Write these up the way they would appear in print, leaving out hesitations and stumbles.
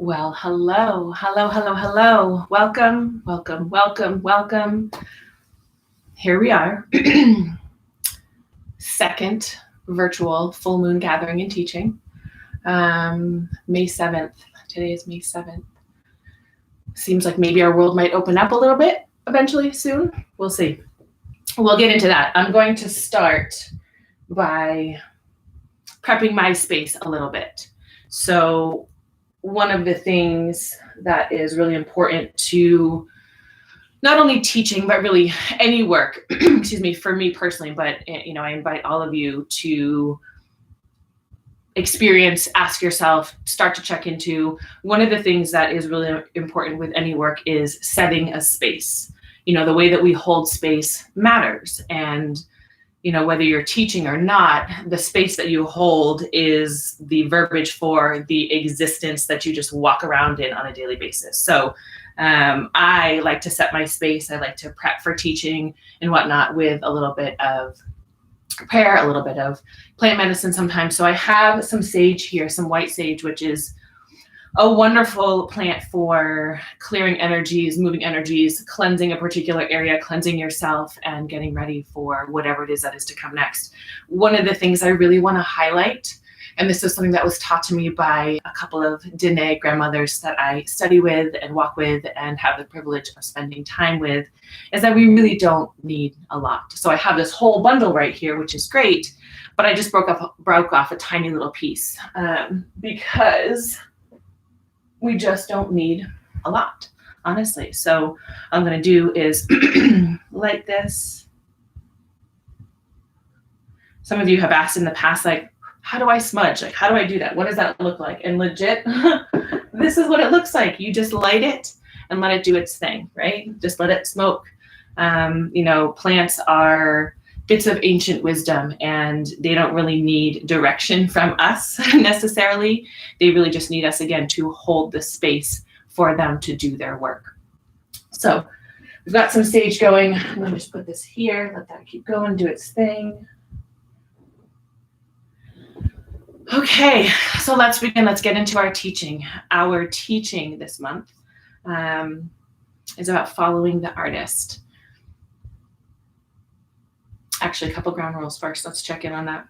Well, hello, hello, hello, hello. Welcome, welcome, welcome, welcome. Here we are. Second virtual full moon gathering and teaching. May 7th. Today is May 7th. Seems like maybe our world might open up a little bit eventually soon. We'll see. We'll get into that. I'm going to start by prepping my space a little bit. So one of the things that is really important to not only teaching, but really any work, excuse me, for me personally, but I invite all of you to experience, ask yourself, start to check into. One of the things that is really important with any work is setting a space. The way that we hold space matters. And whether you're teaching or not, the space that you hold is the verbiage for the existence that you just walk around in on a daily basis. So I like to set my space. I like to prep for teaching and whatnot with a little bit of prayer, a little bit of plant medicine sometimes. So I have some sage here, some white sage, which is a wonderful plant for clearing energies, moving energies, cleansing a particular area, cleansing yourself, and getting ready for whatever it is that is to come next. One of the things I really want to highlight, and this is something that was taught to me by a couple of Dene grandmothers that I study with and walk with and have the privilege of spending time with, is that we really don't need a lot. So I have this whole bundle right here, which is great, but I just broke off a tiny little piece because we just don't need a lot, honestly. So what I'm going to do is light this. Some of you have asked in the past, how do I smudge? How do I do that? What does that look like? And legit, this is what it looks like. You just light it and let it do its thing, right? Just let it smoke. Plants are bits of ancient wisdom, and they don't really need direction from us necessarily. They really just need us, again, to hold the space for them to do their work. So we've got some sage going. I'm going to just put this here, let that keep going, do its thing. Okay, so let's begin. Let's get into our teaching. Our teaching this month is about following the artist. Actually, a couple ground rules first. Let's check in on that.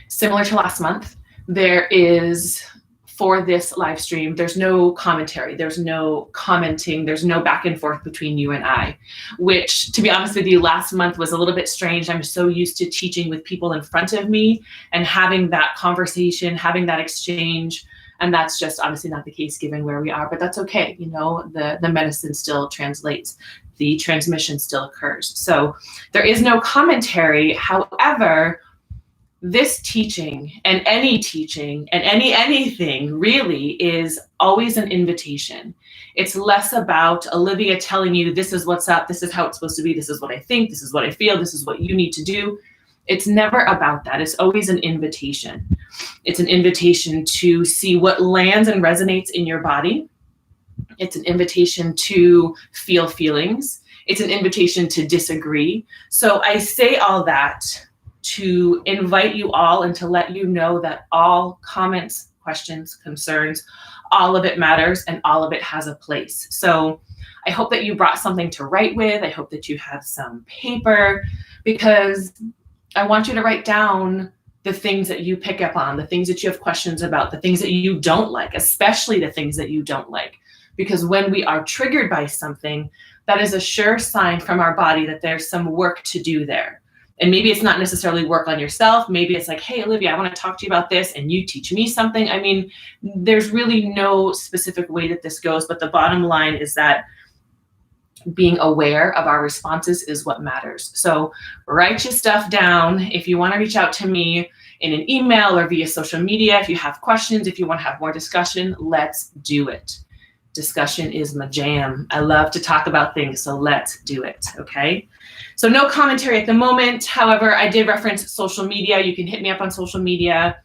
Similar to last month, there is, for this live stream, there's no commentary, there's no commenting, there's no back and forth between you and I, which, to be honest with you, last month was a little bit strange. I'm so used to teaching with people in front of me and having that conversation, having that exchange. And that's just obviously not the case given where we are, but that's okay. The medicine still translates. The transmission still occurs. So there is no commentary. However, this teaching and anything really is always an invitation. It's less about Olivia telling you, this is what's up, this is how it's supposed to be, this is what I think, this is what I feel, this is what you need to do. It's never about that. It's always an invitation. It's an invitation to see what lands and resonates in your body. It's an invitation to feel feelings. It's an invitation to disagree. So I say all that to invite you all and to let you know that all comments, questions, concerns, all of it matters and all of it has a place. So I hope that you brought something to write with. I hope that you have some paper, because I want you to write down the things that you pick up on, the things that you have questions about, the things that you don't like, especially the things that you don't like. Because when we are triggered by something, that is a sure sign from our body that there's some work to do there. And maybe it's not necessarily work on yourself. Maybe it's like, hey, Olivia, I want to talk to you about this and you teach me something. I mean, there's really no specific way that this goes, but the bottom line is that being aware of our responses is what matters. So write your stuff down. If you want to reach out to me in an email or via social media, if you have questions, if you want to have more discussion, let's do it. Discussion is my jam. I love to talk about things, so let's do it, okay? So no commentary at the moment. However, I did reference social media. You can hit me up on social media.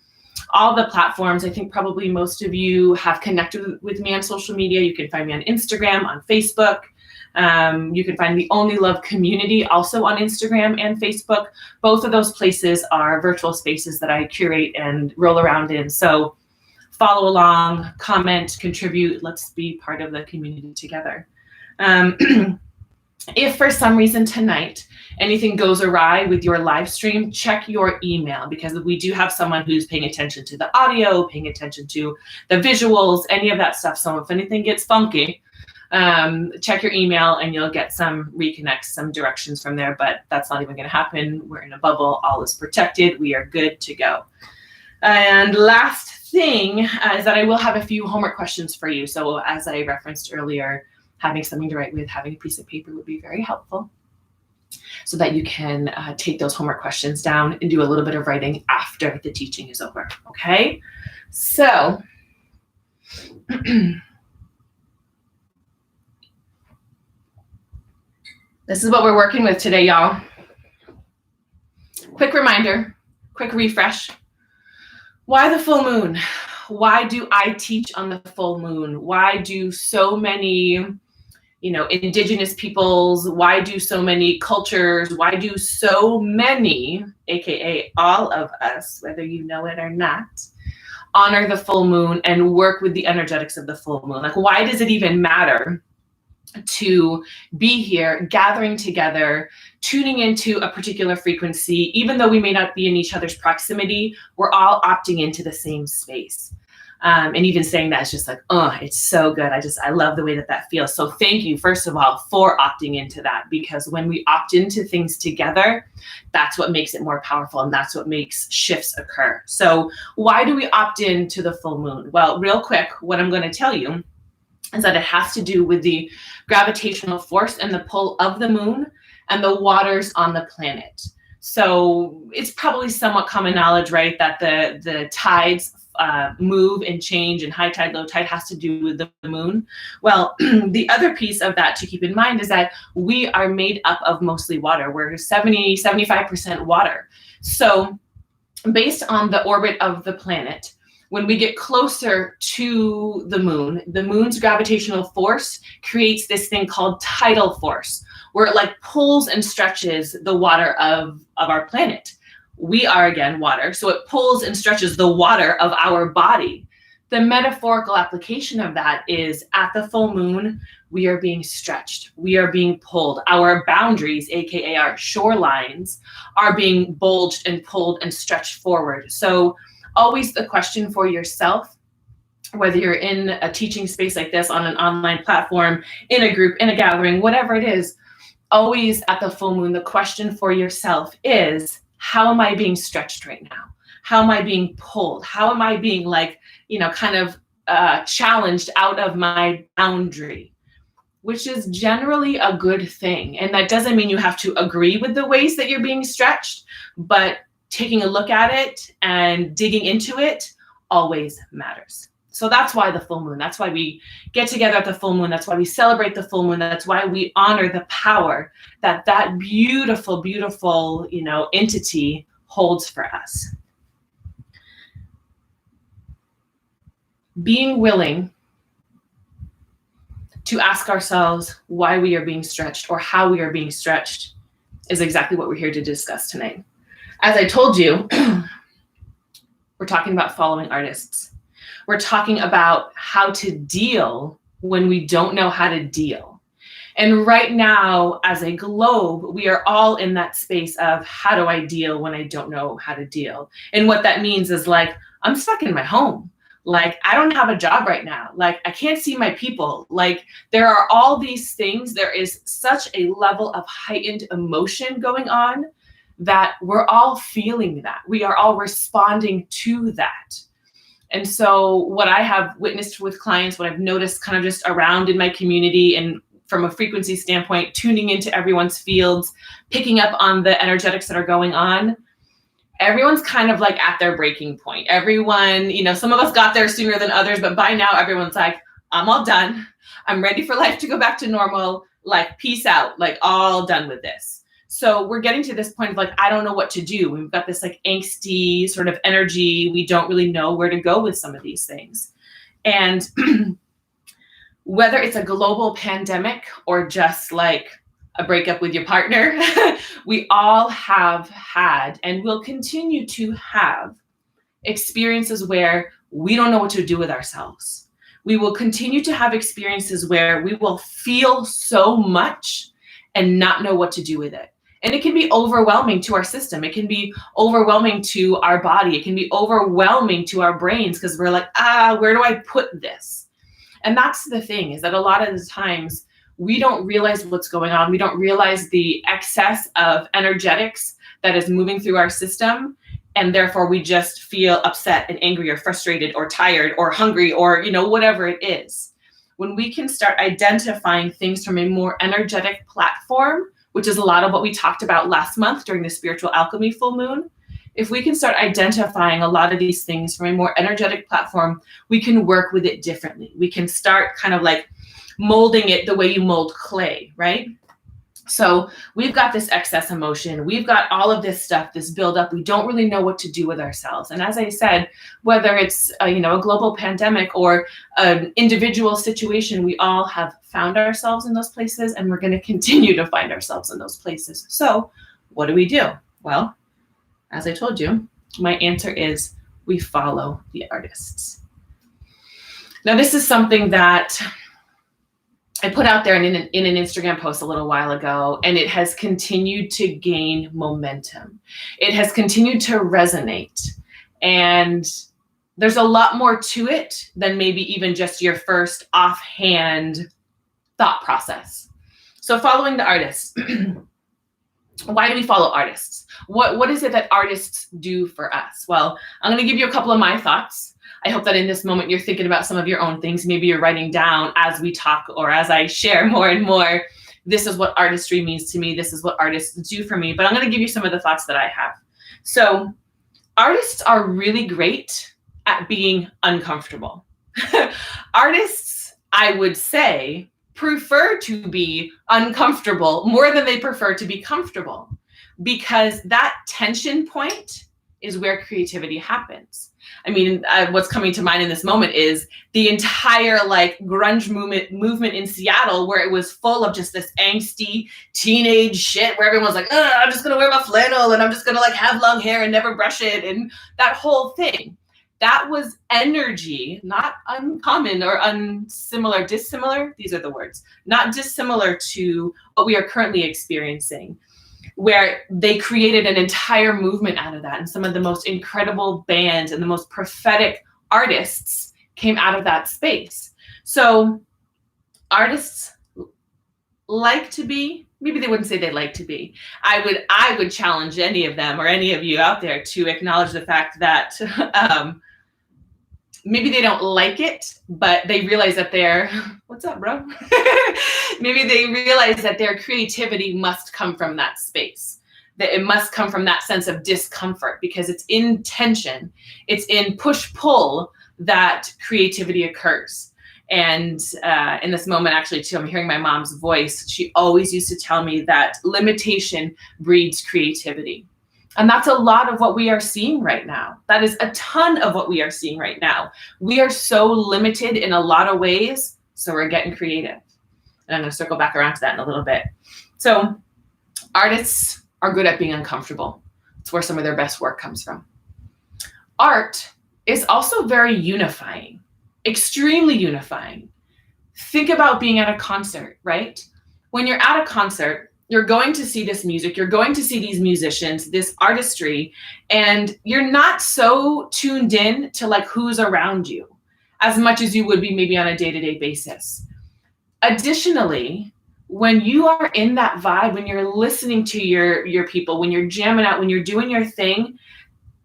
All the platforms. I think probably most of you have connected with me on social media. You can find me on Instagram, on Facebook. You can find the Only Love Community also on Instagram and Facebook. Both of those places are virtual spaces that I curate and roll around in. So follow along, comment, contribute. Let's be part of the community together. If for some reason tonight anything goes awry with your live stream, check your email, because we do have someone who's paying attention to the audio, paying attention to the visuals, any of that stuff. So if anything gets funky, check your email and you'll get some reconnects, some directions from there, but that's not even going to happen. We're in a bubble. All is protected. We are good to go. And last thing is that I will have a few homework questions for you. So as I referenced earlier, having something to write with, having a piece of paper would be very helpful, so that you can take those homework questions down and do a little bit of writing after the teaching is over, okay? So, this is what we're working with today, y'all. Quick reminder, quick refresh. Why the full moon? Why do I teach on the full moon? Why do so many indigenous peoples, why do so many cultures, why do so many, AKA all of us, whether you know it or not, honor the full moon and work with the energetics of the full moon? Like, why does it even matter to be here, gathering together, tuning into a particular frequency? Even though we may not be in each other's proximity, we're all opting into the same space. And even saying that is just like, oh, it's so good. I love the way that feels. So thank you, first of all, for opting into that, because when we opt into things together, that's what makes it more powerful, and that's what makes shifts occur. So why do we opt into the full moon? Well, real quick, what I'm going to tell you is that it has to do with the gravitational force and the pull of the moon and the waters on the planet. So it's probably somewhat common knowledge, right, that the tides move and change, and high tide, low tide has to do with the moon. Well, the other piece of that to keep in mind is that we are made up of mostly water. We're 75% water. So based on the orbit of the planet, when we get closer to the moon's gravitational force creates this thing called tidal force, where it like pulls and stretches the water of our planet. We are, again, water, so it pulls and stretches the water of our body. The metaphorical application of that is, at the full moon, we are being stretched. We are being pulled. Our boundaries, AKA our shorelines, are being bulged and pulled and stretched forward. So always the question for yourself, whether you're in a teaching space like this, on an online platform, in a group, in a gathering, whatever it is, always at the full moon, the question for yourself is, how am I being stretched right now? How am I being pulled? How am I being challenged out of my boundary? Which is generally a good thing. And that doesn't mean you have to agree with the ways that you're being stretched, but taking a look at it and digging into it always matters. So that's why the full moon. That's why we get together at the full moon. That's why we celebrate the full moon. That's why we honor the power that beautiful, beautiful, entity holds for us. Being willing to ask ourselves why we are being stretched or how we are being stretched is exactly what we're here to discuss tonight. As I told you, we're talking about following artists. We're talking about how to deal when we don't know how to deal. And right now, as a globe, we are all in that space of, how do I deal when I don't know how to deal? And what that means is, like, I'm stuck in my home. Like, I don't have a job right now. Like, I can't see my people. Like, there are all these things. There is such a level of heightened emotion going on that we're all feeling that. We are all responding to that. And so what I have witnessed with clients, what I've noticed kind of just around in my community, and from a frequency standpoint, tuning into everyone's fields, picking up on the energetics that are going on, everyone's kind of like at their breaking point. Everyone, some of us got there sooner than others, but by now everyone's like, I'm all done. I'm ready for life to go back to normal. Like, peace out, like, all done with this. So we're getting to this point of, like, I don't know what to do. We've got this like angsty sort of energy. We don't really know where to go with some of these things. And whether it's a global pandemic or just like a breakup with your partner, we all have had and will continue to have experiences where we don't know what to do with ourselves. We will continue to have experiences where we will feel so much and not know what to do with it. And it can be overwhelming to our system. It can be overwhelming to our body. It can be overwhelming to our brains because we're like, where do I put this? And that's the thing, is that a lot of the times we don't realize what's going on. We don't realize the excess of energetics that is moving through our system. And therefore we just feel upset and angry or frustrated or tired or hungry or, whatever it is. When we can start identifying things from a more energetic platform, which is a lot of what we talked about last month during the Spiritual Alchemy full moon, if we can start identifying a lot of these things from a more energetic platform, we can work with it differently. We can start kind of like molding it the way you mold clay, right? So we've got this excess emotion. We've got all of this stuff, this buildup. We don't really know what to do with ourselves. And as I said, whether it's a global pandemic or an individual situation, we all have found ourselves in those places, and we're going to continue to find ourselves in those places. So what do we do? Well, as I told you, my answer is we follow the artists. Now, this is something that I put out there in an Instagram post a little while ago, and it has continued to gain momentum. It has continued to resonate. And there's a lot more to it than maybe even just your first offhand thought process. So following the artists. Why do we follow artists? What is it that artists do for us? Well, I'm going to give you a couple of my thoughts. I hope that in this moment you're thinking about some of your own things. Maybe you're writing down as we talk or as I share more and more. This is what artistry means to me. This is what artists do for me. But I'm going to give you some of the thoughts that I have. So artists are really great at being uncomfortable. Artists, I would say, prefer to be uncomfortable more than they prefer to be comfortable, because that tension point is where creativity happens. I mean, what's coming to mind in this moment is the entire grunge movement in Seattle, where it was full of just this angsty teenage shit where everyone's like, I'm just going to wear my flannel and I'm just going to have long hair and never brush it. And that whole thing, that was energy, not uncommon or dissimilar. These are the words, not dissimilar to what we are currently experiencing, where they created an entire movement out of that. And some of the most incredible bands and the most prophetic artists came out of that space. So artists like to be, maybe they wouldn't say they like to be. I would challenge any of them or any of you out there to acknowledge the fact that maybe they don't like it, but they realize that what's up, bro? Maybe they realize that their creativity must come from that space, that it must come from that sense of discomfort, because it's in tension, it's in push-pull that creativity occurs. And in this moment, actually, too, I'm hearing my mom's voice. She always used to tell me that limitation breeds creativity. And that's a lot of what we are seeing right now. That is a ton of what we are seeing right now. We are so limited in a lot of ways, so we're getting creative. And I'm going to circle back around to that in a little bit. So artists are good at being uncomfortable. It's where some of their best work comes from. Art is also very unifying, extremely unifying. Think about being at a concert, right? When you're at a concert, you're going to see this music, you're going to see these musicians, this artistry, and you're not so tuned in to who's around you as much as you would be maybe on a day-to-day basis. Additionally, when you are in that vibe, when you're listening to your people, when you're jamming out, when you're doing your thing,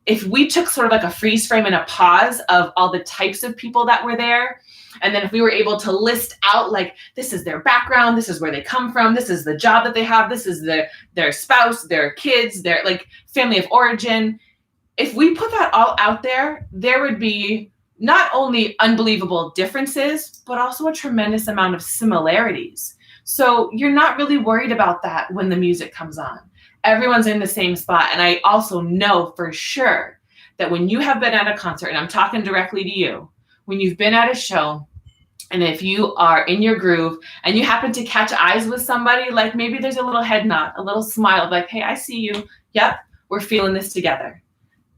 if we took sort of a freeze frame and a pause of all the types of people that were there, and then if we were able to list out this is their background, this is where they come from, this is the job that they have, this is their spouse, their kids, their family of origin. If we put that all out there, there would be not only unbelievable differences, but also a tremendous amount of similarities. So you're not really worried about that when the music comes on. Everyone's in the same spot. And I also know for sure that when you have been at a concert, and I'm talking directly to you, when you've been at a show, and if you are in your groove and you happen to catch eyes with somebody, maybe there's a little head nod, a little smile, hey, I see you. Yep, we're feeling this together.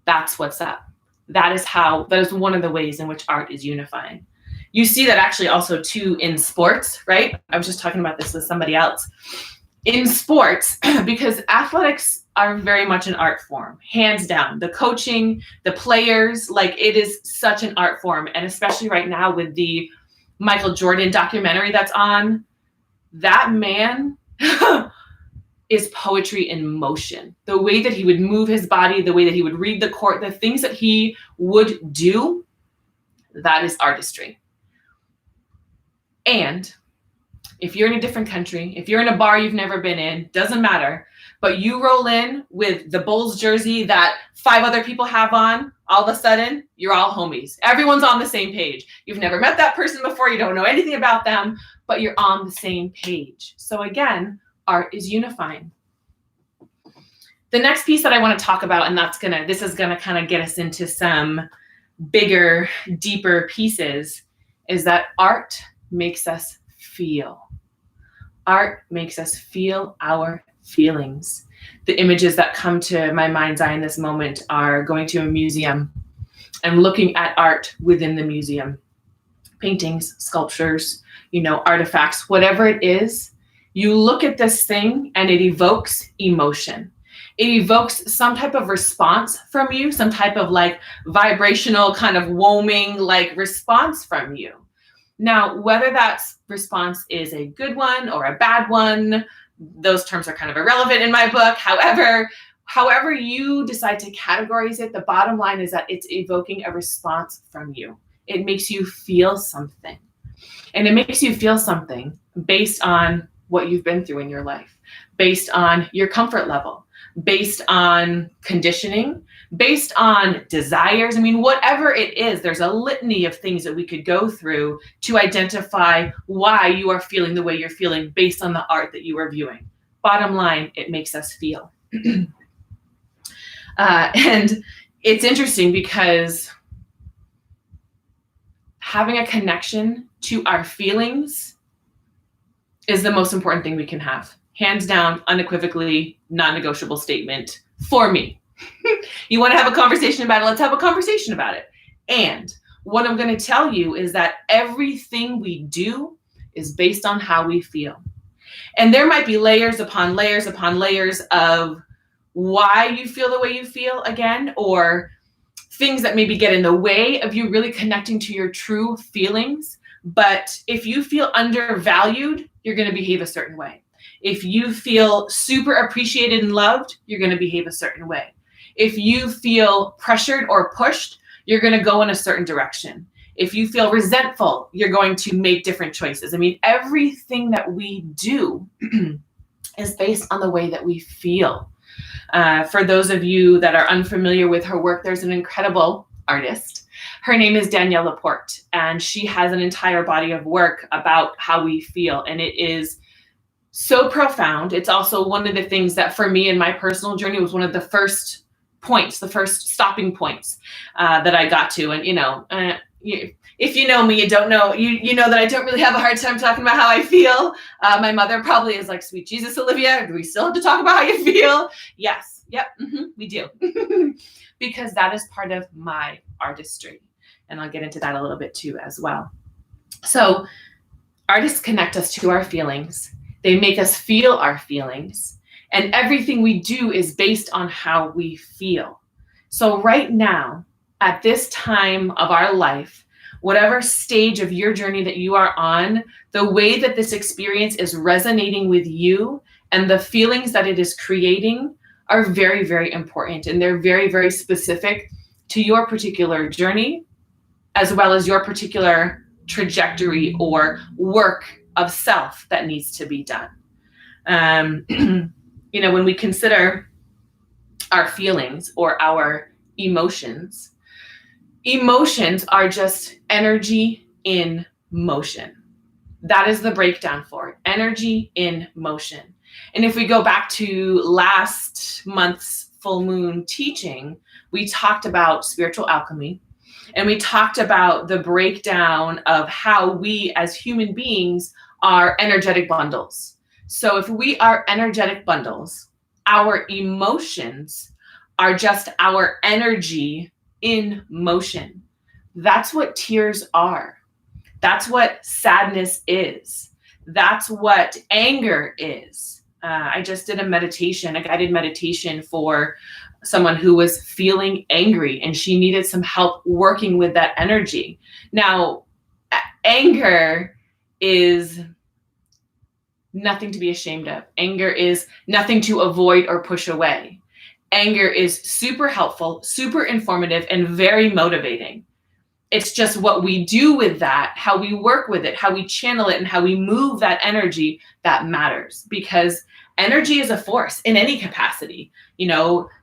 That's what's up. That is one of the ways in which art is unifying. You see that actually also too in sports, right? I was just talking about this with somebody else. In sports, because athletics are very much an art form, hands down. The coaching, the players, like it is such an art form. And especially right now with the Michael Jordan documentary that's on, that man is poetry in motion. The way that he would move his body, the way that he would read the court, the things that he would do, that is artistry. And if you're in a different country, if you're in a bar you've never been in, doesn't matter, but you roll in with the Bulls jersey that 5 other people have on, all of a sudden, you're all homies. Everyone's on the same page. You've never met that person before, you don't know anything about them, but you're on the same page. So again, art is unifying. The next piece that I want to talk about, and this is gonna kind of get us into some bigger, deeper pieces, is that art makes us feel. Art makes us feel our feelings. The images that come to my mind's eye in this moment are going to a museum and looking at art within the museum. Paintings, sculptures, artifacts, whatever it is, you look at this thing and it evokes emotion. It evokes some type of response from you, some type of like vibrational kind of whooming like response from you. Now, whether that response is a good one or a bad one, those terms are kind of irrelevant in my book. However you decide to categorize it, the bottom line is that it's evoking a response from you. It makes you feel something. And it makes you feel something based on what you've been through in your life, based on your comfort level, based on conditioning, based on desires. I mean, whatever it is, there's a litany of things that we could go through to identify why you are feeling the way you're feeling based on the art that you are viewing. Bottom line, it makes us feel. And it's interesting because having a connection to our feelings is the most important thing we can have. Hands down, unequivocally, non-negotiable statement for me. You want to have a conversation about it? Let's have a conversation about it. And what I'm going to tell you is that everything we do is based on how we feel. And there might be layers upon layers upon layers of why you feel the way you feel again, or things that maybe get in the way of you really connecting to your true feelings. But if you feel undervalued, you're going to behave a certain way. If you feel super appreciated and loved, you're going to behave a certain way. If you feel pressured or pushed, you're going to go in a certain direction. If you feel resentful, you're going to make different choices. I mean, everything that we do is based on the way that we feel. For those of you that are unfamiliar with her work, there's an incredible artist. Her name is Danielle Laporte, and she has an entire body of work about how we feel. And it is so profound. It's also one of the things that for me in my personal journey was one of the first points, the first stopping points that I got to. And, if you know me, you don't know, you know that I don't really have a hard time talking about how I feel. My mother probably is like, sweet Jesus, Olivia, do we still have to talk about how you feel? Yes. Yep. We do. Because that is part of my artistry. And I'll get into that a little bit too as well. So artists connect us to our feelings. They make us feel our feelings. And everything we do is based on how we feel. So right now, at this time of our life, whatever stage of your journey that you are on, the way that this experience is resonating with you and the feelings that it is creating are very, very important. And they're very, very specific to your particular journey, as well as your particular trajectory or work of self that needs to be done. When we consider our feelings or our emotions are just energy in motion. That is the breakdown for it. Energy in motion. And if we go back to last month's full moon teaching, we talked about spiritual alchemy, and we talked about the breakdown of how we as human beings are energetic bundles. So if we are energetic bundles, our emotions are just our energy in motion. That's what tears are. That's what sadness is. That's what anger is. I just did a guided meditation for someone who was feeling angry, and she needed some help working with that energy. Now, anger is nothing to be ashamed of. Anger is nothing to avoid or push away. Anger is super helpful, super informative, and very motivating. It's just what we do with that, how we work with it, how we channel it, and how we move that energy that matters. Because energy is a force in any capacity.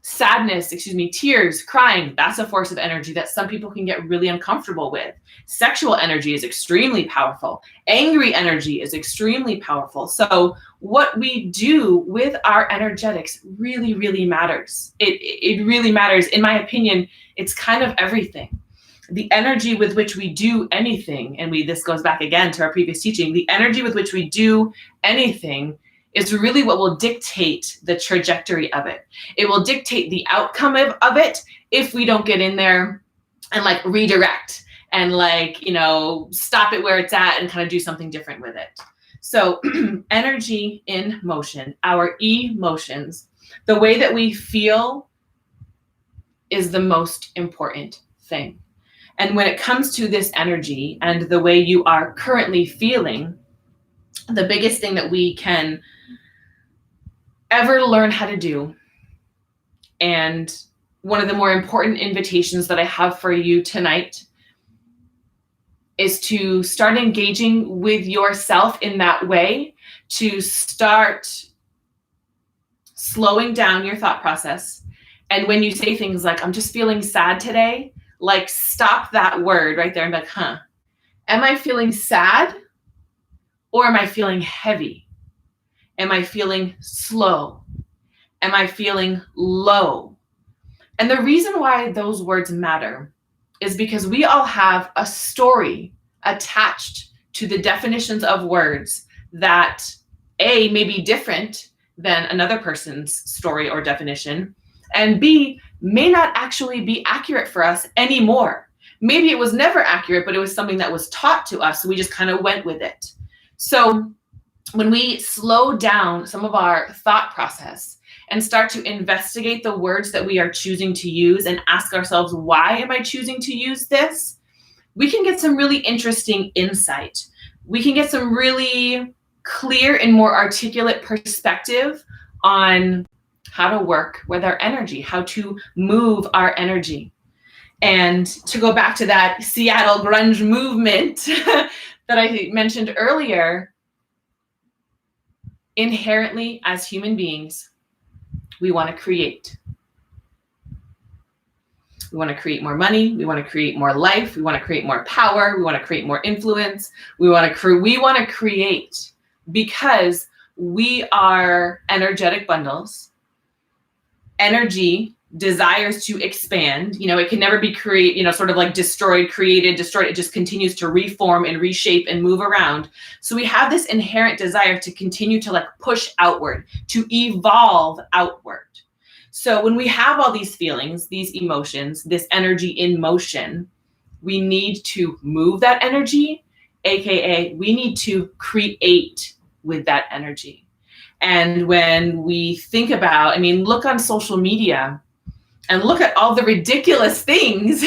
Sadness, tears, crying, that's a force of energy that some people can get really uncomfortable with. Sexual energy is extremely powerful. Angry energy is extremely powerful. So what we do with our energetics really, really matters. It really matters. In my opinion, it's kind of everything. The energy with which we do anything, and this goes back again to our previous teaching, the energy with which we do anything is really what will dictate the trajectory of it. It will dictate the outcome of it if we don't get in there and redirect and stop it where it's at and kind of do something different with it. So energy in motion, our emotions, the way that we feel is the most important thing. And when it comes to this energy and the way you are currently feeling, the biggest thing that we can ever learn how to do, and one of the more important invitations that I have for you tonight, is to start engaging with yourself in that way, to start slowing down your thought process. And when you say things like, I'm just feeling sad today, stop that word right there and be like, am I feeling sad or am I feeling heavy? Am I feeling slow? Am I feeling low? And the reason why those words matter is because we all have a story attached to the definitions of words that A, may be different than another person's story or definition, and B, may not actually be accurate for us anymore. Maybe it was never accurate, but it was something that was taught to us, so we just kind of went with it. So when we slow down some of our thought process and start to investigate the words that we are choosing to use and ask ourselves, why am I choosing to use this? We can get some really interesting insight. We can get some really clear and more articulate perspective on how to work with our energy, how to move our energy. And to go back to that Seattle grunge movement that I mentioned earlier, inherently as human beings, we want to create. We want to create more money. We want to create more life. We want to create more power. We want to create more influence. We want to create because we are energetic bundles. Energy desires to expand. It can never be destroyed, created, destroyed. It just continues to reform and reshape and move around. So we have this inherent desire to continue to push outward, to evolve outward. So when we have all these feelings, these emotions, this energy in motion, we need to move that energy, aka we need to create with that energy. And when we think about, look on social media and look at all the ridiculous things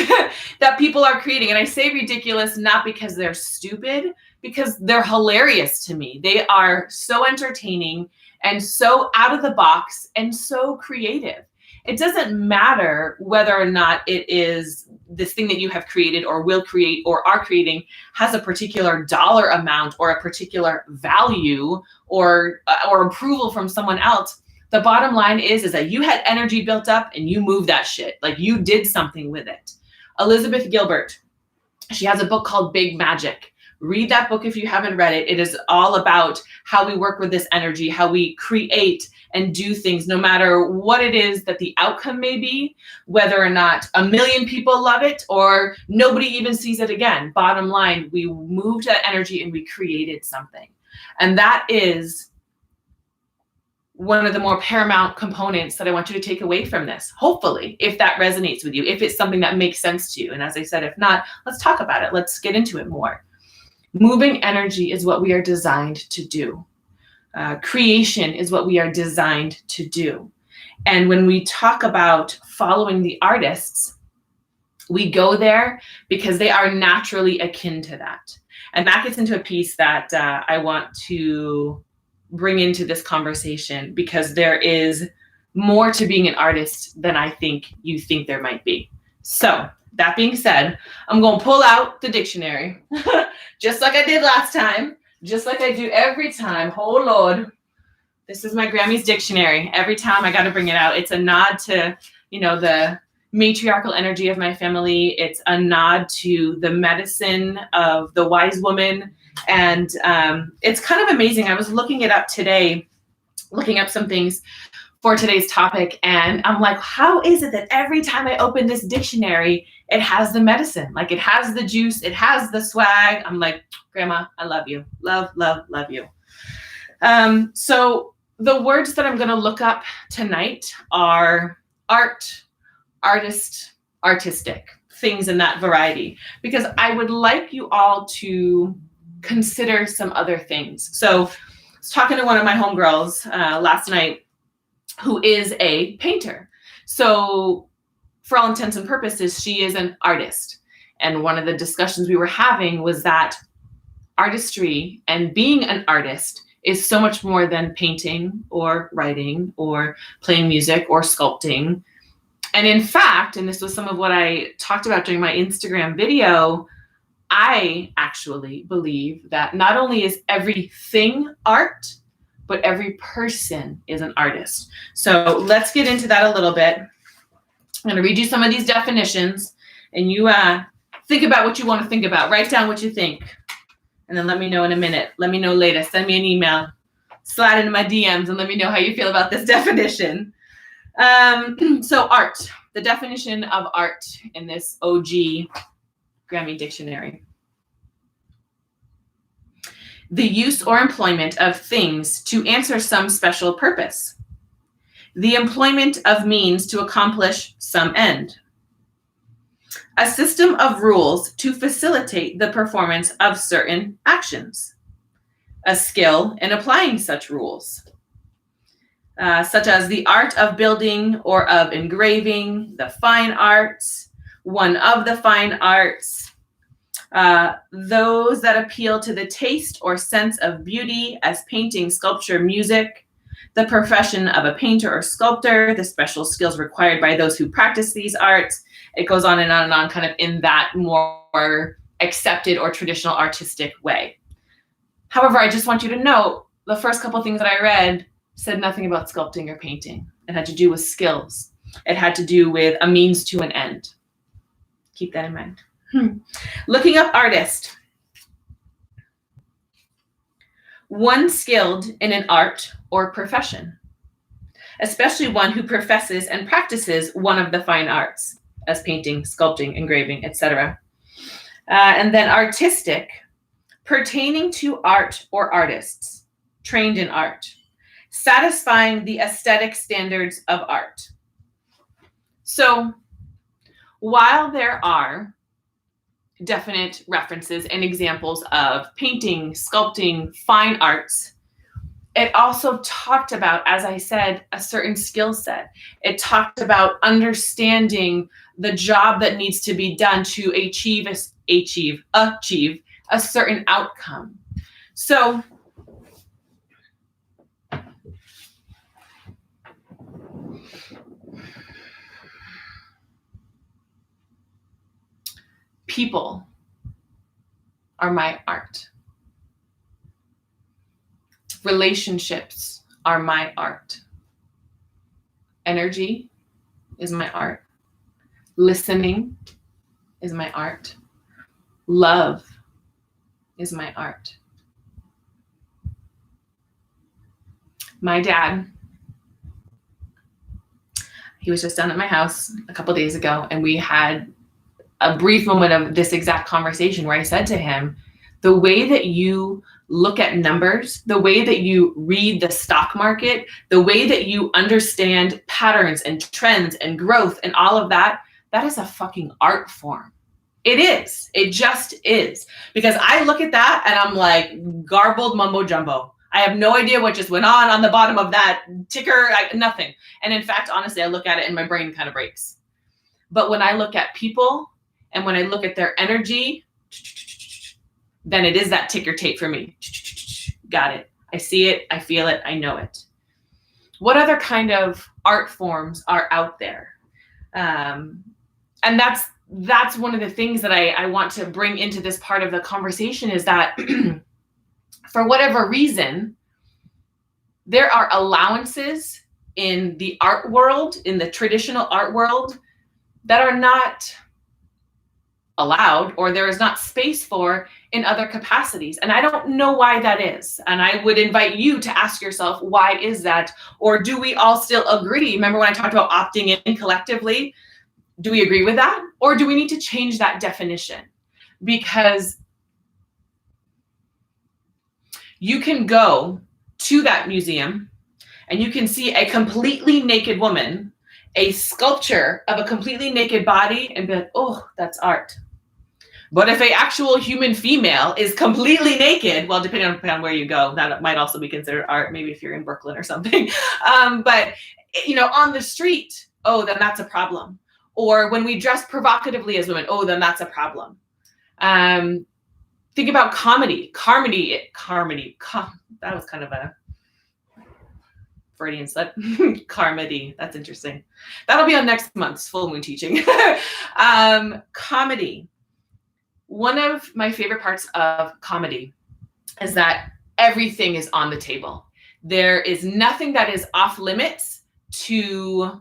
that people are creating. And I say ridiculous not because they're stupid, because they're hilarious to me. They are so entertaining and so out of the box and so creative. It doesn't matter whether or not it is this thing that you have created or will create or are creating has a particular dollar amount or a particular value or approval from someone else. The bottom line is that you had energy built up and you moved that shit. You did something with it. Elizabeth Gilbert, she has a book called Big Magic. Read that book if you haven't read it. It is all about how we work with this energy, how we create and do things, no matter what it is that the outcome may be, whether or not 1 million people love it or nobody even sees it again. Bottom line, we moved that energy and we created something. And that is one of the more paramount components that I want you to take away from this, hopefully, if that resonates with you, if it's something that makes sense to you. And as I said, if not, let's talk about it. Let's get into it more. Moving energy is what we are designed to do. Creation is what we are designed to do. And when we talk about following the artists, we go there because they are naturally akin to that. And that gets into a piece that I want to bring into this conversation, because there is more to being an artist than I think you think there might be. So that being said, I'm going to pull out the dictionary, just like I did last time, just like I do every time. Oh, Lord. This is my Grammy's dictionary. Every time I got to bring it out. It's a nod to, the matriarchal energy of my family. It's a nod to the medicine of the wise woman. And it's kind of amazing. I was looking it up today, looking up some things for today's topic. And I'm like, how is it that every time I open this dictionary, it has the medicine? Like, it has the juice, it has the swag. I'm like, Grandma, I love you. Love, love, love you. So the words that I'm going to look up tonight are art, artist, artistic, things in that variety, because I would like you all to consider some other things. So I was talking to one of my homegirls last night who is a painter. So for all intents and purposes, she is an artist. And one of the discussions we were having was that artistry and being an artist is so much more than painting or writing or playing music or sculpting. And in fact, and this was some of what I talked about during my Instagram video, I actually believe that not only is everything art, but every person is an artist. So let's get into that a little bit. I'm going to read you some of these definitions, and you think about what you want to think about. Write down what you think, and then let me know in a minute. Let me know later. Send me an email. Slide into my DMs and let me know how you feel about this definition. So art, the definition of art in this OG Grammy dictionary. The use or employment of things to answer some special purpose. The employment of means to accomplish some end. A system of rules to facilitate the performance of certain actions. A skill in applying such rules. Such as the art of building or of engraving, the fine arts, one of the fine arts, those that appeal to the taste or sense of beauty as painting, sculpture, music, the profession of a painter or sculptor, the special skills required by those who practice these arts. It goes on and on and on, kind of in that more accepted or traditional artistic way. However, I just want you to know the first couple of things that I read said nothing about sculpting or painting. It had to do with skills. It had to do with a means to an end. Keep that in mind. Looking up artist. One skilled in an art or profession, especially one who professes and practices one of the fine arts, as painting, sculpting, engraving, etc. And then artistic, pertaining to art or artists, trained in art, satisfying the aesthetic standards of art. So while there are definite references and examples of painting, sculpting, fine arts, it also talked about, as I said, a certain skill set. It talked about understanding the job that needs to be done to achieve a certain outcome. So people are my art. Relationships are my art. Energy is my art. Listening is my art. Love is my art. My dad, he was just down at my house a couple days ago, and we had a brief moment of this exact conversation where I said to him, the way that you look at numbers, the way that you read the stock market, the way that you understand patterns and trends and growth and all of that, that is a fucking art form. It is. It just is. Because I look at that and I'm like garbled mumbo jumbo. I have no idea what just went on the bottom of that ticker, nothing. And in fact, honestly, I look at it and my brain kind of breaks. But when I look at people and when I look at their energy, then it is that ticker tape for me. Got it. I see it. I feel it. I know it. What other kind of art forms are out there? And that's one of the things that I want to bring into this part of the conversation is that for whatever reason, there are allowances in the art world, in the traditional art world, that are not allowed or there is not space for in other capacities. And I don't know why that is. And I would invite you to ask yourself, why is that? Or do we all still agree? Remember when I talked about opting in collectively? Do we agree with that? Or do we need to change that definition? Because you can go to that museum and you can see a completely naked woman, a sculpture of a completely naked body, and be like, oh, that's art. But if an actual human female is completely naked, well, depending on where you go, that might also be considered art, maybe if you're in Brooklyn or something. But, on the street, oh, then that's a problem. Or when we dress provocatively as women, oh, then that's a problem. Think about comedy. That was kind of a Freudian slip. Carmody. That's interesting. That'll be on next month's full moon teaching. Comedy. One of my favorite parts of comedy is that everything is on the table. There is nothing that is off limits to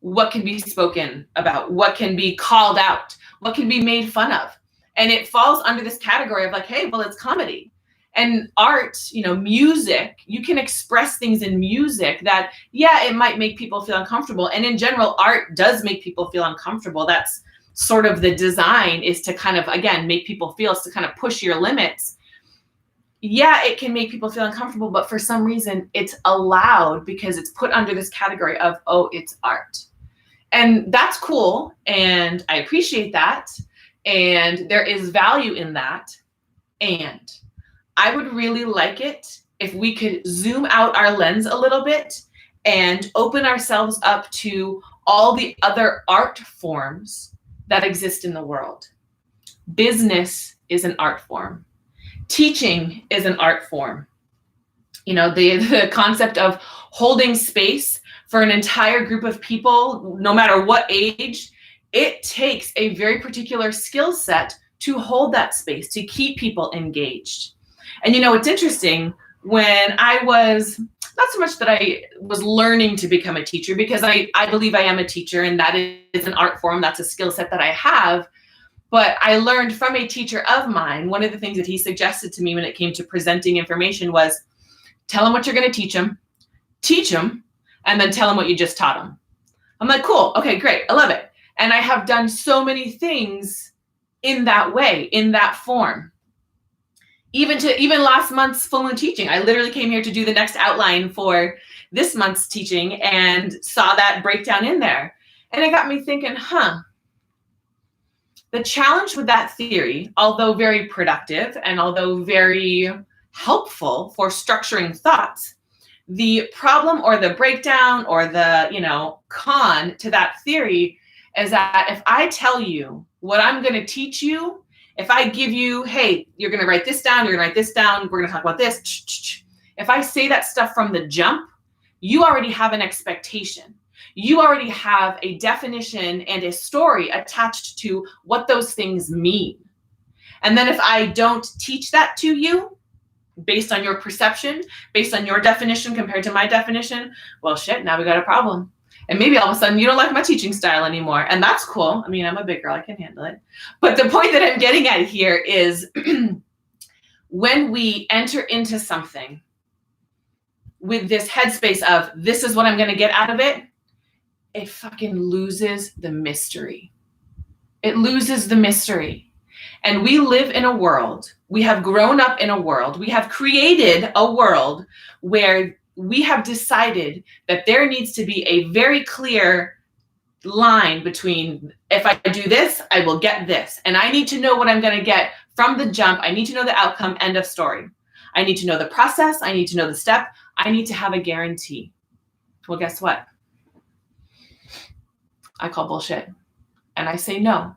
what can be spoken about, what can be called out, what can be made fun of. And it falls under this category of like, hey, well, it's comedy. And art, music, you can express things in music that, yeah, it might make people feel uncomfortable. And in general, art does make people feel uncomfortable. That's sort of the design, is to kind of, again, make people feel, to kind of push your limits. Yeah, it can make people feel uncomfortable, but for some reason it's allowed because it's put under this category of, oh, it's art. And that's cool. And I appreciate that. And there is value in that. And I would really like it if we could zoom out our lens a little bit and open ourselves up to all the other art forms that exist in the world. Business is an art form. Teaching is an art form. The concept of holding space for an entire group of people, no matter what age, it takes a very particular skill set to hold that space, to keep people engaged. And it's interesting, when I was, not so much that I was learning to become a teacher, because I believe I am a teacher and that is an art form, that's a skill set that I have. But I learned from a teacher of mine, one of the things that he suggested to me when it came to presenting information was, tell them what you're going to teach them, and then tell them what you just taught them. I'm like, cool, okay, great, I love it. And I have done so many things in that way, in that form. Even last month's full moon teaching, I literally came here to do the next outline for this month's teaching and saw that breakdown in there. And it got me thinking, the challenge with that theory, although very productive and although very helpful for structuring thoughts, the problem or the breakdown or the, con to that theory is that if I tell you what I'm going to teach you, if I give you, hey, you're going to write this down, we're going to talk about this. If I say that stuff from the jump, you already have an expectation. You already have a definition and a story attached to what those things mean. And then if I don't teach that to you, based on your perception, based on your definition compared to my definition, well, shit, now we got a problem. And maybe all of a sudden you don't like my teaching style anymore. And that's cool. I mean, I'm a big girl, I can handle it. But the point that I'm getting at here is when we enter into something with this headspace of, this is what I'm going to get out of it, it fucking loses the mystery. It loses the mystery. And we live in a world, we have grown up in a world, we have created a world where we have decided that there needs to be a very clear line between, if I do this, I will get this. And I need to know what I'm going to get from the jump. I need to know the outcome, end of story. I need to know the process. I need to know the step. I need to have a guarantee. Well, guess what? I call bullshit. And I say no.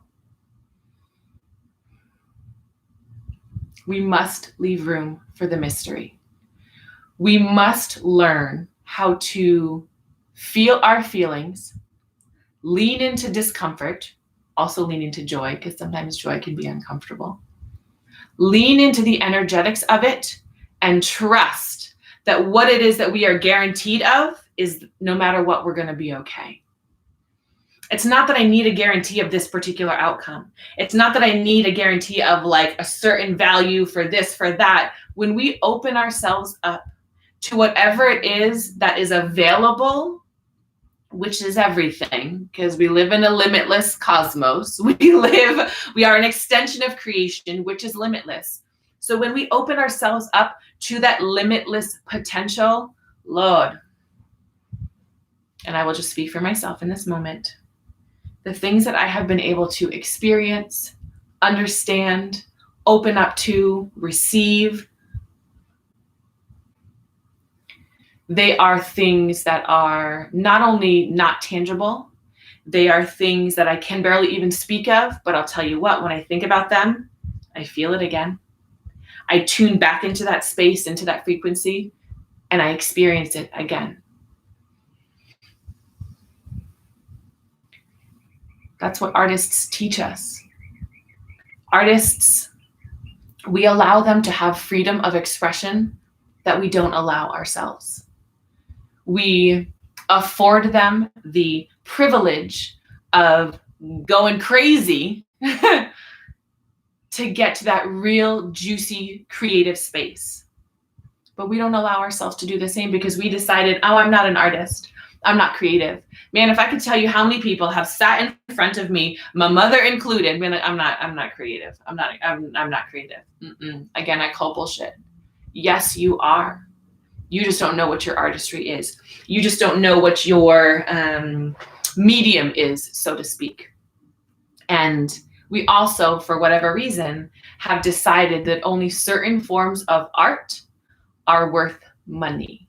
We must leave room for the mystery. We must learn how to feel our feelings, lean into discomfort, also lean into joy, because sometimes joy can be uncomfortable. Lean into the energetics of it and trust that what it is that we are guaranteed of is no matter what, we're going to be okay. It's not that I need a guarantee of this particular outcome. It's not that I need a guarantee of like a certain value for this, for that. When we open ourselves up to whatever it is that is available, which is everything, because we live in a limitless cosmos. We are an extension of creation, which is limitless. So when we open ourselves up to that limitless potential, Lord, and I will just speak for myself in this moment, the things that I have been able to experience, understand, open up to, receive, they are things that are not only not tangible, they are things that I can barely even speak of, but I'll tell you what, when I think about them, I feel it again. I tune back into that space, into that frequency, and I experience it again. That's what artists teach us. Artists, we allow them to have freedom of expression that we don't allow ourselves. We afford them the privilege of going crazy to get to that real juicy creative space. But we don't allow ourselves to do the same because we decided, oh, I'm not an artist. I'm not creative. Man, if I could tell you how many people have sat in front of me, my mother included, been like, I'm not creative. I'm not creative. Again, I call bullshit. Yes, you are. You just don't know what your artistry is. You just don't know what your medium is, so to speak. And we also, for whatever reason, have decided that only certain forms of art are worth money.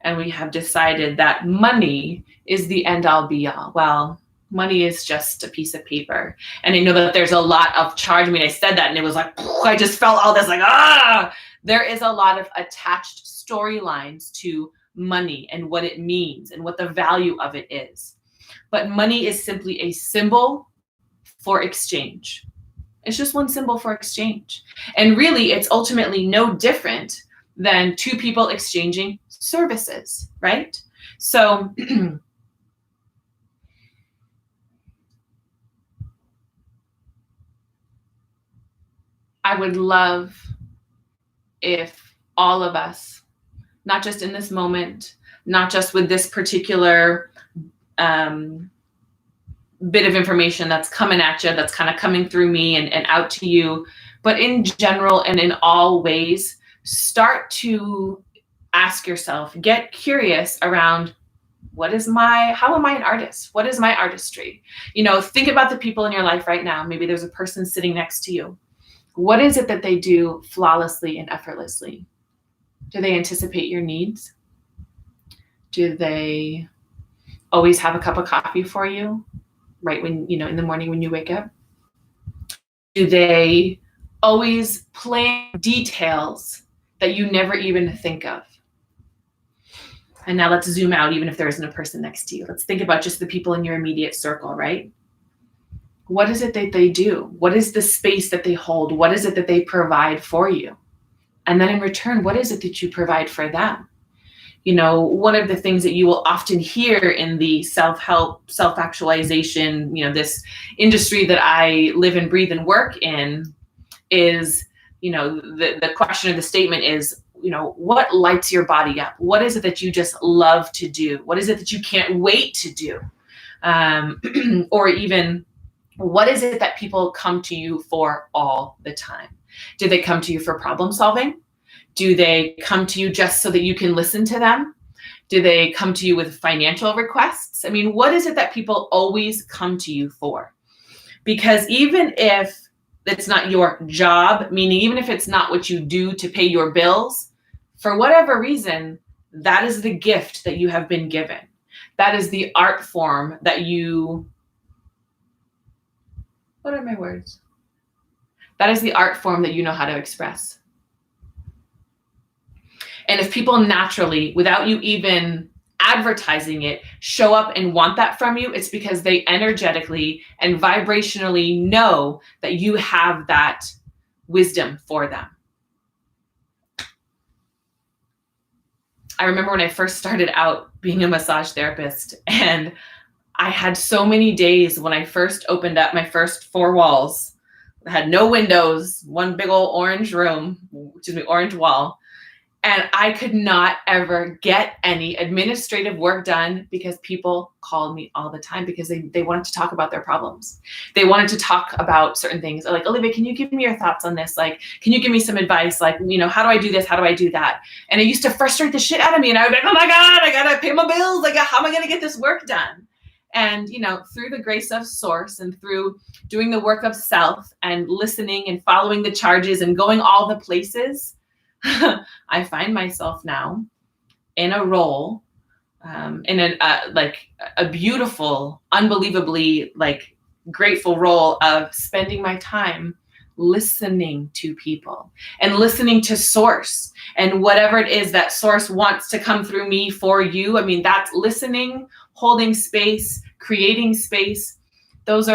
And we have decided that money is the end all be all. Well, money is just a piece of paper. And I know that there's a lot of charge. I mean, I said that and it was like, I just felt all this like, there is a lot of attached storylines to money and what it means and what the value of it is. But money is simply a symbol for exchange. It's just one symbol for exchange. And really, it's ultimately no different than two people exchanging services, right? So I would love if all of us, not just in this moment, not just with this particular bit of information that's coming at you, that's kind of coming through me and out to you, but in general and in all ways, start to ask yourself, get curious around how am I an artist? What is my artistry? You know, think about the people in your life right now. Maybe there's a person sitting next to you. What is it that they do flawlessly and effortlessly? Do they anticipate your needs? Do they always have a cup of coffee for you right when, in the morning when you wake up? Do they always plan details that you never even think of? And now let's zoom out, even if there isn't a person next to you. Let's think about just the people in your immediate circle, right? What is it that they do? What is the space that they hold? What is it that they provide for you? And then in return, what is it that you provide for them? You know, one of the things that you will often hear in the self-help, self-actualization, this industry that I live and breathe and work in is, the question or the statement is, what lights your body up? What is it that you just love to do? What is it that you can't wait to do? Or even, What is it that people come to you for all the time? Do they come to you for problem solving? Do they come to you just so that you can listen to them? Do they come to you with financial requests? I mean, what is it that people always come to you for? Because even if it's not your job, meaning even if it's not what you do to pay your bills, for whatever reason, that is the gift that you have been given. That is the art form that you, what are my words? That is the art form that you know how to express. And if people naturally, without you even advertising it, show up and want that from you, it's because they energetically and vibrationally know that you have that wisdom for them. I remember when I first started out being a massage therapist, and I had so many days when I first opened up my first 4 walls. I had no windows, one big old orange wall. And I could not ever get any administrative work done because people called me all the time because they wanted to talk about their problems. They wanted to talk about certain things. Like, Olivia, can you give me your thoughts on this? Like, can you give me some advice? Like, how do I do this? How do I do that? And it used to frustrate the shit out of me. And I would be like, oh my God, I got to pay my bills. How am I going to get this work done? And, through the grace of Source and through doing the work of self and listening and following the charges and going all the places, I find myself now in a role, in a beautiful, unbelievably grateful role of spending my time listening to people and listening to Source and whatever it is that Source wants to come through me for you. I mean, that's listening, holding space, creating space. That's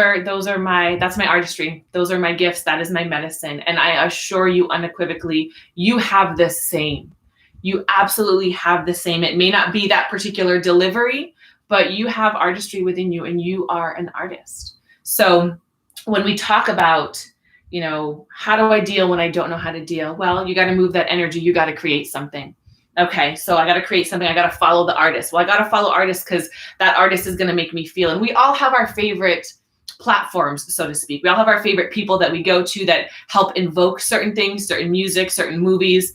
my artistry. Those are my gifts. That is my medicine. And I assure you unequivocally, you have the same. You absolutely have the same. It may not be that particular delivery, but you have artistry within you and you are an artist. So when we talk about, how do I deal when I don't know how to deal? Well, you got to move that energy. You got to create something. Okay, so I got to create something. I got to follow the artist. Well, I got to follow artists because that artist is going to make me feel. And we all have our favorite platforms, so to speak. We all have our favorite people that we go to that help invoke certain things, certain music, certain movies.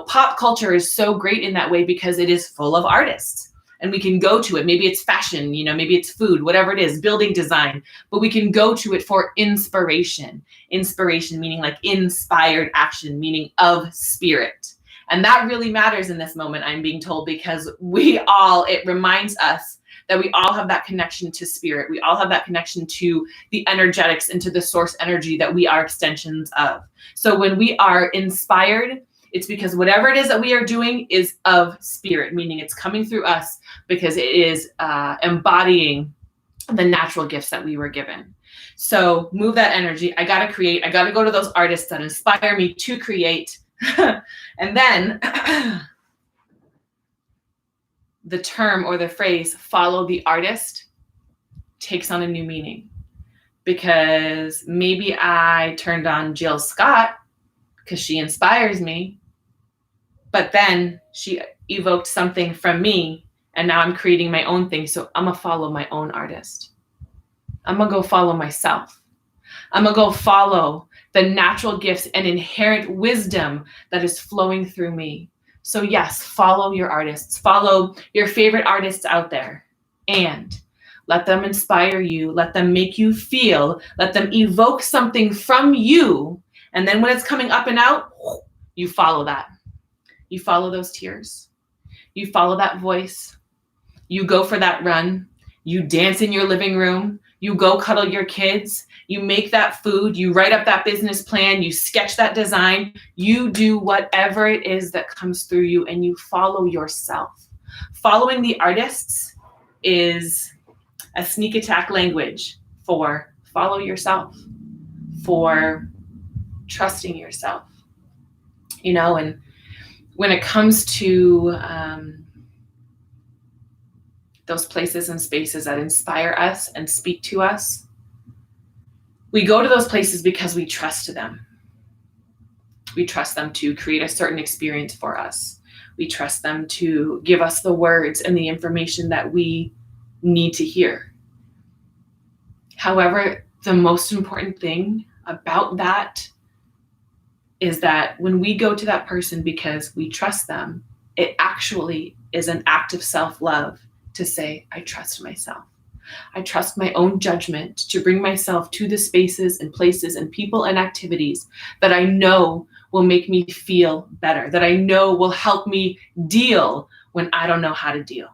Pop culture is so great in that way because it is full of artists and we can go to it. Maybe it's fashion, maybe it's food, whatever it is, building design, but we can go to it for inspiration. Inspiration meaning inspired action, meaning of spirit. And that really matters in this moment, I'm being told, because it reminds us that we all have that connection to spirit. We all have that connection to the energetics and to the source energy that we are extensions of. So when we are inspired, it's because whatever it is that we are doing is of spirit, meaning it's coming through us because it is embodying the natural gifts that we were given. So move that energy. I got to create. I got to go to those artists that inspire me to create. And then the term or the phrase follow the artist takes on a new meaning, because maybe I turned on Jill Scott because she inspires me, but then she evoked something from me and now I'm creating my own thing. So I'm gonna follow my own artist. I'm gonna go follow myself. I'm gonna go follow the natural gifts and inherent wisdom that is flowing through me. So yes, follow your artists, follow your favorite artists out there, and let them inspire you, let them make you feel, let them evoke something from you. And then when it's coming up and out, you follow that. You follow those tears. You follow that voice. You go for that run. You dance in your living room. You go cuddle your kids. You make that food. You write up that business plan. You sketch that design. You do whatever it is that comes through you and you follow yourself. Following the artists is a sneak attack language for follow yourself, for trusting yourself, and when it comes to those places and spaces that inspire us and speak to us, we go to those places because we trust them. We trust them to create a certain experience for us. We trust them to give us the words and the information that we need to hear. However, the most important thing about that is that when we go to that person because we trust them, it actually is an act of self-love to say, I trust myself. I trust my own judgment to bring myself to the spaces and places and people and activities that I know will make me feel better, that I know will help me deal when I don't know how to deal.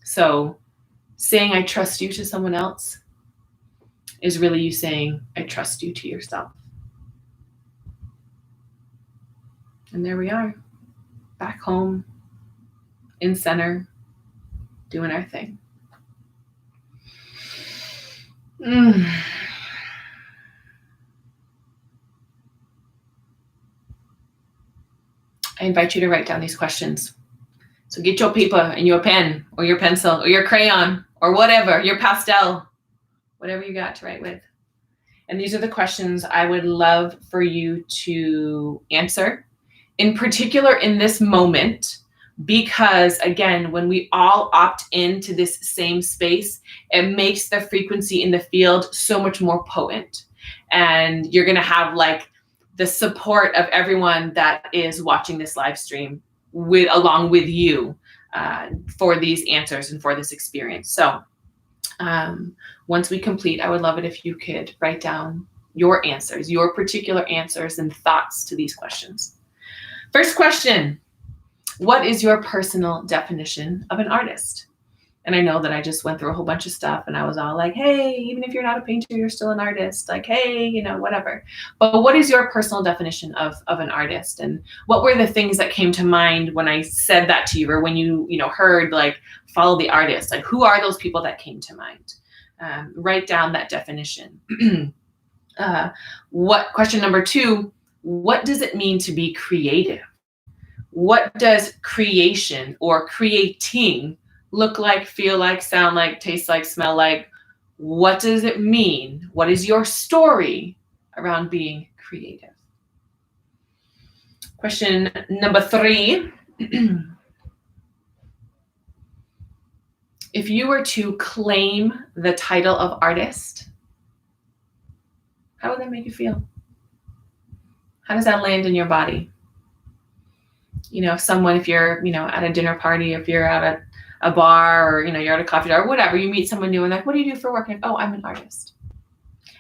So saying I trust you to someone else is really you saying I trust you to yourself. And there we are, back home, in center, doing our thing. I invite you to write down these questions. So get your paper and your pen or your pencil or your crayon or whatever, your pastel, whatever you got to write with. And these are the questions I would love for you to answer, in particular in this moment, because again, when we all opt into this same space, it makes the frequency in the field so much more potent. And you're gonna have like the support of everyone that is watching this live stream along with you for these answers and for this experience. So once we complete, I would love it if you could write down your answers, your particular answers and thoughts to these questions. First question, what is your personal definition of an artist? And I know that I just went through a whole bunch of stuff and I was all like, hey, even if you're not a painter, you're still an artist. Like, hey, whatever. But what is your personal definition of an artist? And what were the things that came to mind when I said that to you, or when you heard like, follow the artist? Like, who are those people that came to mind? Write down that definition. Question number 2, what does it mean to be creative? What does creation or creating look like, feel like, sound like, taste like, smell like? What does it mean? What is your story around being creative? Question number 3. If you were to claim the title of artist, how would that make you feel? How does that land in your body? If you're, at a dinner party, if you're at a bar, or, you're at a coffee bar, or whatever, you meet someone new and like, what do you do for work? And, oh, I'm an artist.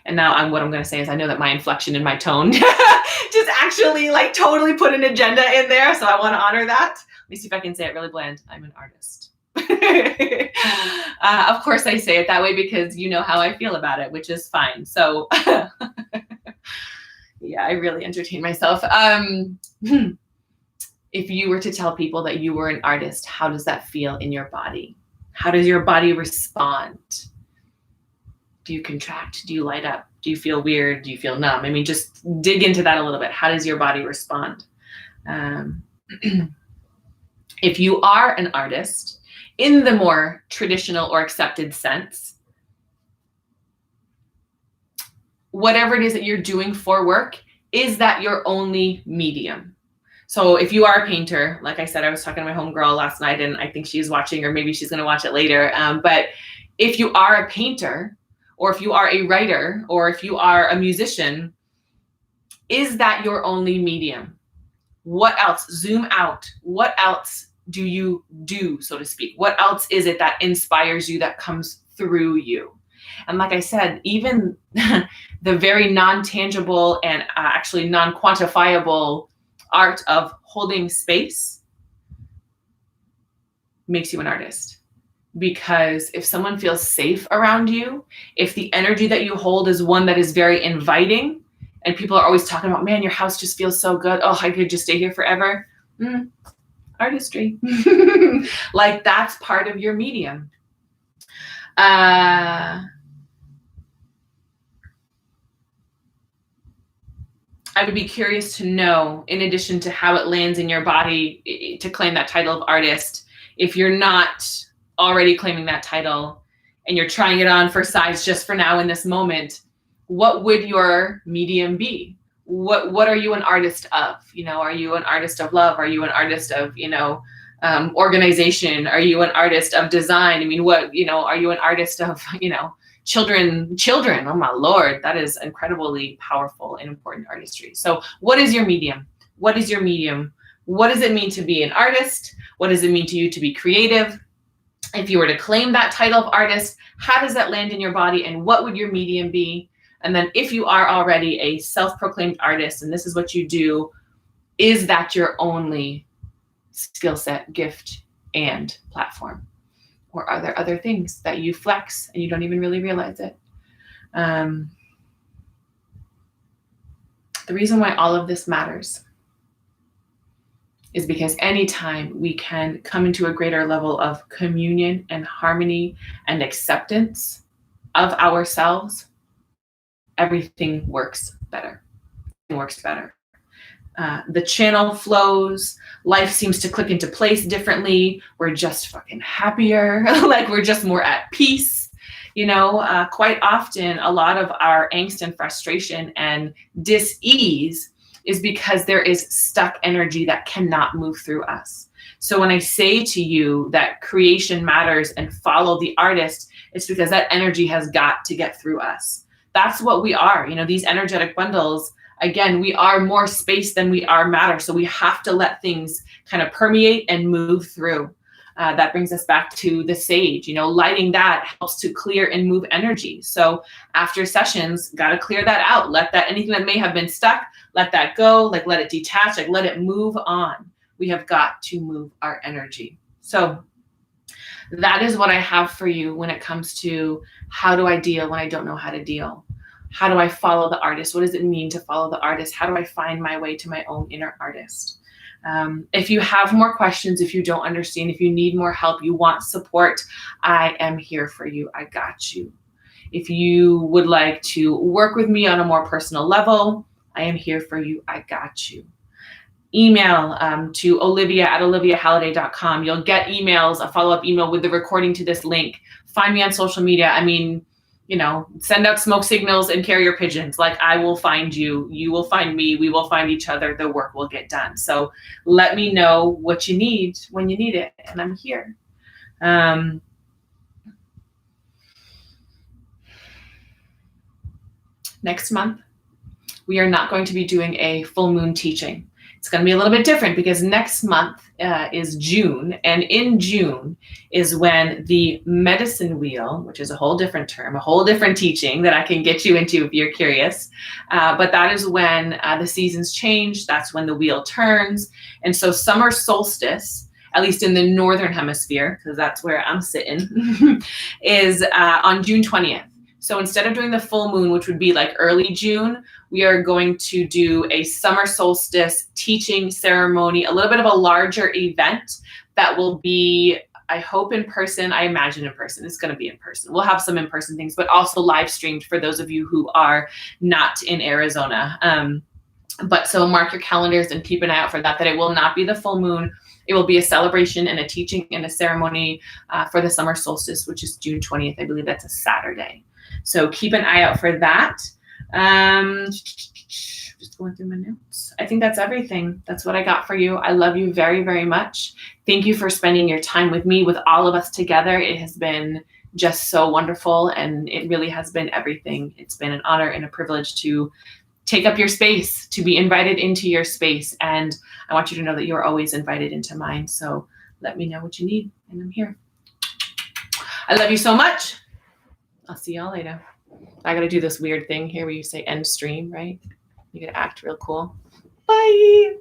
And now what I'm going to say is I know that my inflection and my tone just actually like totally put an agenda in there. So I want to honor that. Let me see if I can say it really bland. I'm an artist. Of course I say it that way because you know how I feel about it, which is fine. So yeah, I really entertain myself. If you were to tell people that you were an artist, how does that feel in your body? How does your body respond? Do you contract? Do you light up? Do you feel weird? Do you feel numb? I mean, just dig into that a little bit. How does your body respond? If you are an artist in the more traditional or accepted sense, whatever it is that you're doing for work, is that your only medium? So if you are a painter, like I said, I was talking to my homegirl last night and I think she's watching, or maybe she's going to watch it later. But if you are a painter, or if you are a writer, or if you are a musician, is that your only medium? What else? Zoom out. What else do you do, so to speak? What else is it that inspires you, that comes through you? And like I said, even the very non-tangible and actually non-quantifiable art of holding space makes you an artist. Because if someone feels safe around you, if the energy that you hold is one that is very inviting, and people are always talking about, man, your house just feels so good. Oh, I could just stay here forever. Artistry. Like that's part of your medium. I would be curious to know, in addition to how it lands in your body to claim that title of artist, if you're not already claiming that title and you're trying it on for size just for now in this moment, what would your medium be? What are you an artist of? Are you an artist of love? Are you an artist of, organization? Are you an artist of design? I mean, are you an artist of, children. Oh my Lord, that is incredibly powerful and important artistry. So what is your medium? What is your medium? What does it mean to be an artist? What does it mean to you to be creative? If you were to claim that title of artist, how does that land in your body, and what would your medium be? And then if you are already a self-proclaimed artist and this is what you do, is that your only skill set, gift, and platform? Or are there other things that you flex and you don't even really realize it? The reason why all of this matters is because anytime we can come into a greater level of communion and harmony and acceptance of ourselves, everything works better. It works better. The channel flows, life seems to click into place differently. We're just fucking happier, like we're just more at peace. Quite often, a lot of our angst and frustration and dis-ease is because there is stuck energy that cannot move through us. So when I say to you that creation matters and follow the artist, it's because that energy has got to get through us. That's what we are. These energetic bundles, again, we are more space than we are matter. So we have to let things kind of permeate and move through. That brings us back to the sage. Lighting that helps to clear and move energy. So after sessions, got to clear that out. Let that, anything that may have been stuck, let that go, let it detach, let it move on. We have got to move our energy. So that is what I have for you when it comes to how do I deal when I don't know how to deal? How do I follow the artist? What does it mean to follow the artist? How do I find my way to my own inner artist? If you have more questions, if you don't understand, if you need more help, you want support, I am here for you. I got you. If you would like to work with me on a more personal level, I am here for you. I got you. Email to olivia@oliviahalliday.com. You'll get emails, a follow-up email with the recording to this link. Find me on social media. Send out smoke signals and carrier pigeons. I will find you. You will find me. We will find each other. The work will get done. So let me know what you need when you need it. And I'm here. Next month, we are not going to be doing a full moon teaching. It's going to be a little bit different because next month is June, and in June is when the medicine wheel, which is a whole different term, a whole different teaching that I can get you into if you're curious, but that is when the seasons change. That's when the wheel turns. And so summer solstice, at least in the northern hemisphere, because that's where I'm sitting, is on June 20th. So instead of doing the full moon, which would be early June, we are going to do a summer solstice teaching ceremony, a little bit of a larger event that will be, I hope, in person. I imagine in person. It's going to be in person. We'll have some in-person things, but also live streamed for those of you who are not in Arizona. But so mark your calendars and keep an eye out for that it will not be the full moon. It will be a celebration and a teaching and a ceremony for the summer solstice, which is June 20th. I believe that's a Saturday. So keep an eye out for that. Just going through my notes. I think that's everything. That's what I got for you. I love you very, very much. Thank you for spending your time with me, with all of us together. It has been just so wonderful, and it really has been everything. It's been an honor and a privilege to take up your space, to be invited into your space. And I want you to know that you're always invited into mine. So let me know what you need, and I'm here. I love you so much. I'll see y'all later. I got to do this weird thing here where you say end stream, right? You got to act real cool. Bye.